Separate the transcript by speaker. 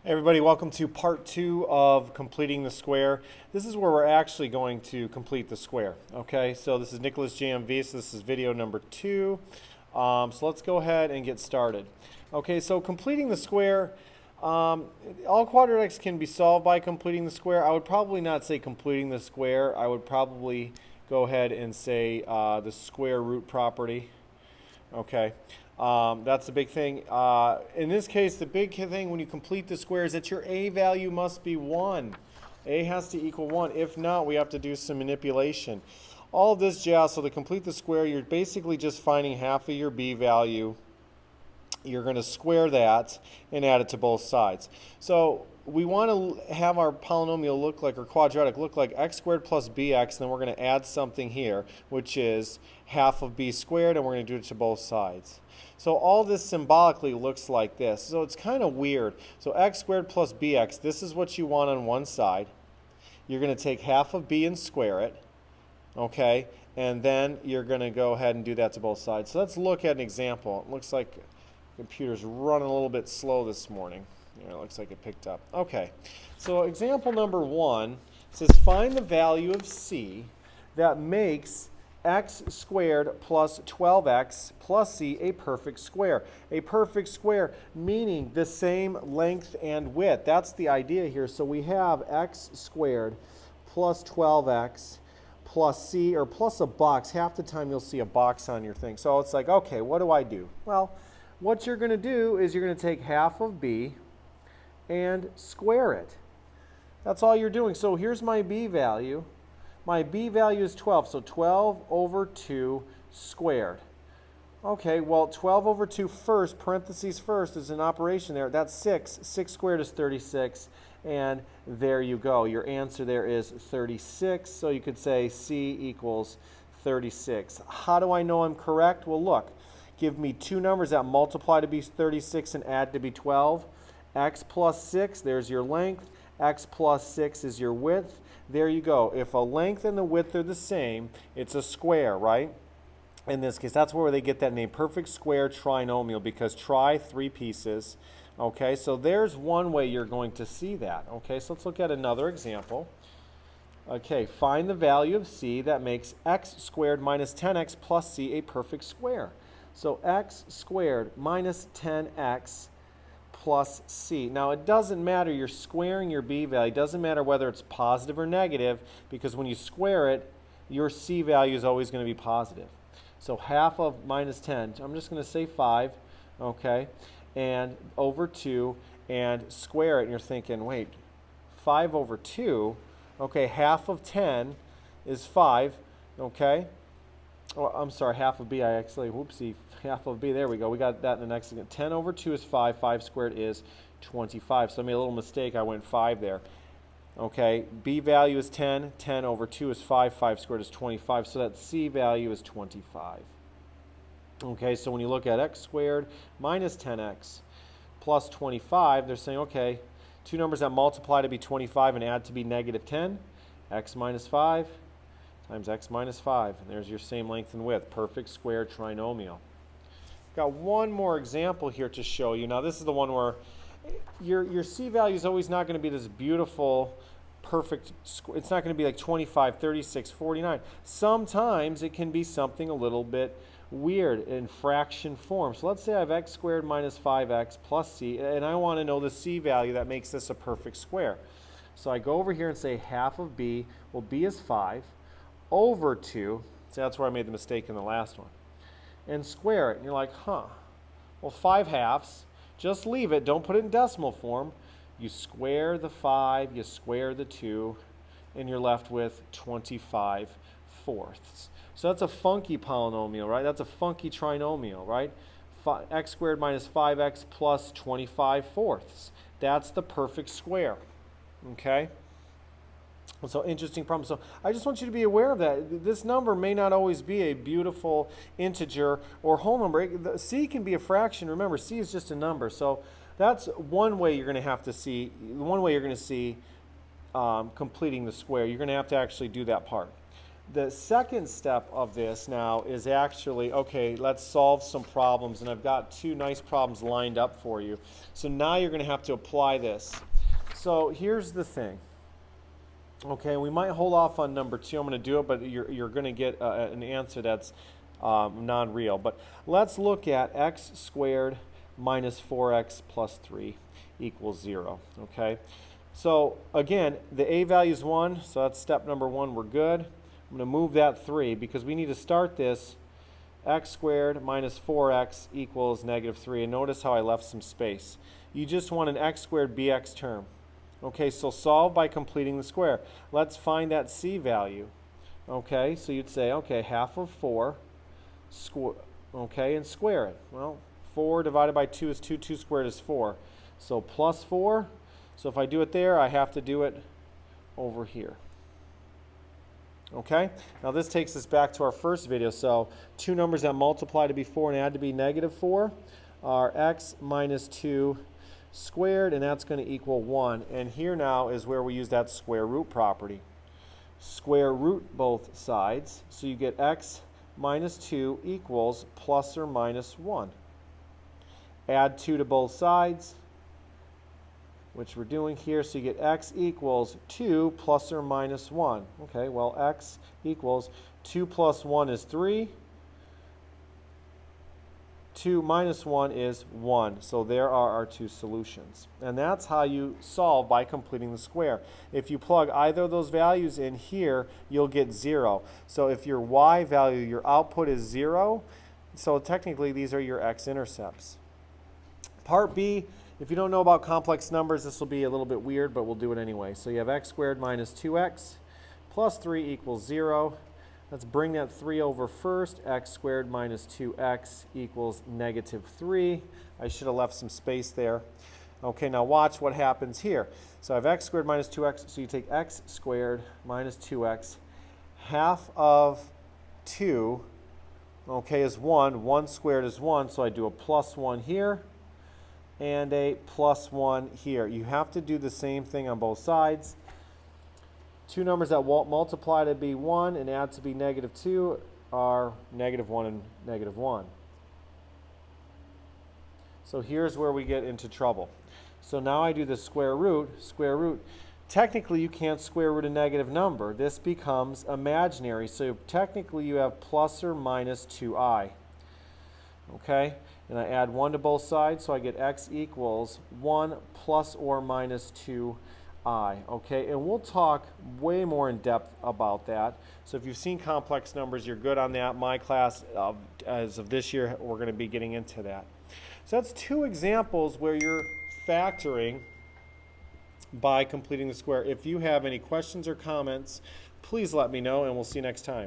Speaker 1: Hey everybody, welcome to part 2 of completing the square. This is where we're actually going to complete the square. Okay, so this is Nicholas JMV, so this is video number 2. So let's go ahead and get started. Okay, so completing the square, all quadratics can be solved by completing the square. I would probably not say completing the square. I would probably go ahead and say the square root property. Okay, that's the big thing. In this case, the big thing when you complete the square is that your a value must be 1. A has to equal 1. If not, we have to do some manipulation. All of this jazz, so to complete the square, you're basically just finding half of your b value. You're going to square that and add it to both sides. So we want to have our polynomial look like, or quadratic look like x squared plus bx, and then we're going to add something here, which is half of b squared, and we're going to do it to both sides. So all this symbolically looks like this. So it's kind of weird. So x squared plus bx, this is what you want on one side. You're going to take half of b and square it, okay? And then you're going to go ahead and do that to both sides. So let's look at an example. It looks like computer's running a little bit slow this morning. It looks like it picked up. Okay, so example number 1 says find the value of c that makes x squared plus 12x plus c a perfect square. A perfect square meaning the same length and width. That's the idea here. So we have x squared plus 12x plus c, or plus a box. Half the time you'll see a box on your thing. So it's like, okay, what do I do? Well, what you're going to do is you're going to take half of b and square it. That's all you're doing. So here's my b value. My b value is 12, so 12 over 2 squared. Okay, well, 12 over 2 first, parentheses first, is an operation there. That's 6. 6 squared is 36, and there you go. Your answer there is 36, so you could say c equals 36. How do I know I'm correct? Well, look, give me two numbers that multiply to be 36 and add to be 12. X plus 6, there's your length. X plus 6 is your width. There you go. If a length and the width are the same, it's a square, right? In this case, that's where they get that name, perfect square trinomial, because tri, 3 pieces. Okay, so there's one way you're going to see that. Okay, so let's look at another example. Okay, find the value of c that makes x squared minus 10x plus c a perfect square. So x squared minus 10x plus c. Now it doesn't matter, you're squaring your b value. It doesn't matter whether it's positive or negative, because when you square it, your c value is always going to be positive. So half of minus 10, I'm just going to say 5, okay, and over 2, and square it, and you're thinking, wait, 5 over 2, okay, half of 10 is 5, okay. Oh, I'm sorry, half of b, I actually, whoopsie, half of b, there we go. We got that in the next again. 10 over 2 is 5, 5 squared is 25. So I made a little mistake, I went 5 there. Okay, b value is 10, 10 over 2 is 5, 5 squared is 25, so that c value is 25. Okay, so when you look at x squared minus 10x plus 25, they're saying, okay, two numbers that multiply to be 25 and add to be negative 10, x minus 5 times x minus 5. And there's your same length and width, perfect square trinomial. Got one more example here to show you. Now this is the one where your c value is always not going to be this beautiful, perfect, it's not going to be like 25, 36, 49. Sometimes it can be something a little bit weird in fraction form. So let's say I have x squared minus 5x plus c, and I want to know the c value that makes this a perfect square. So I go over here and say half of b, well, b is 5, over 2, so that's where I made the mistake in the last one, and square it. And you're like, huh, well, 5 halves, just leave it, don't put it in decimal form. You square the 5, you square the 2, and you're left with 25 fourths. So that's a funky polynomial, right? That's a funky trinomial, right? X squared minus 5x plus 25 fourths. That's the perfect square, okay? So interesting problem. So I just want you to be aware of that. This number may not always be a beautiful integer or whole number. C can be a fraction. Remember, C is just a number. So that's one way you're going to have to see, completing the square. You're going to have to actually do that part. The second step of this now is actually, okay, let's solve some problems, and I've got two nice problems lined up for you. So now you're going to have to apply this. So here's the thing. Okay, we might hold off on number 2. I'm going to do it, but you're going to get an answer that's non-real. But let's look at x squared minus 4x plus 3 equals 0. Okay, so again, the a value is 1, so that's step number 1. We're good. I'm going to move that 3 because we need to start this x squared minus 4x equals negative 3. And notice how I left some space. You just want an x squared bx term. Okay, so solve by completing the square. Let's find that c value. Okay, so you'd say, okay, half of 4, okay, and square it. Well, 4 divided by 2 is 2. 2 squared is 4. So plus 4. So if I do it there, I have to do it over here. Okay, now this takes us back to our first video. So two numbers that multiply to be 4 and add to be negative 4 are x minus 2 squared, and that's going to equal 1. And here now is where we use that square root property. Square root both sides, so you get x minus 2 equals plus or minus 1. Add 2 to both sides, which we're doing here, so you get x equals 2 plus or minus 1. Okay, well, x equals 2 plus 1 is 3. 2 minus 1 is 1. So there are our two solutions. And that's how you solve by completing the square. If you plug either of those values in here, you'll get 0. So if your y value, your output is 0, so technically these are your x-intercepts. Part B, if you don't know about complex numbers, this will be a little bit weird, but we'll do it anyway. So you have x squared minus 2x plus 3 equals 0. Let's bring that 3 over first. X squared minus 2x equals negative 3. I should have left some space there. Okay, now watch what happens here. So I have x squared minus 2x, so you take x squared minus 2x. Half of 2, okay, is 1. 1 squared is 1, so I do a plus 1 here and a plus 1 here. You have to do the same thing on both sides. Two numbers that multiply to be 1 and add to be negative 2 are negative 1 and negative 1. So here's where we get into trouble. So now I do the square root. Square root. Technically, you can't square root a negative number. This becomes imaginary. So technically, you have plus or minus 2i. Okay? And I add 1 to both sides, so I get x equals 1 plus or minus 2i. Okay, and we'll talk way more in depth about that. So if you've seen complex numbers, you're good on that. My class, as of this year, we're going to be getting into that. So that's two examples where you're factoring by completing the square. If you have any questions or comments, please let me know, and we'll see you next time.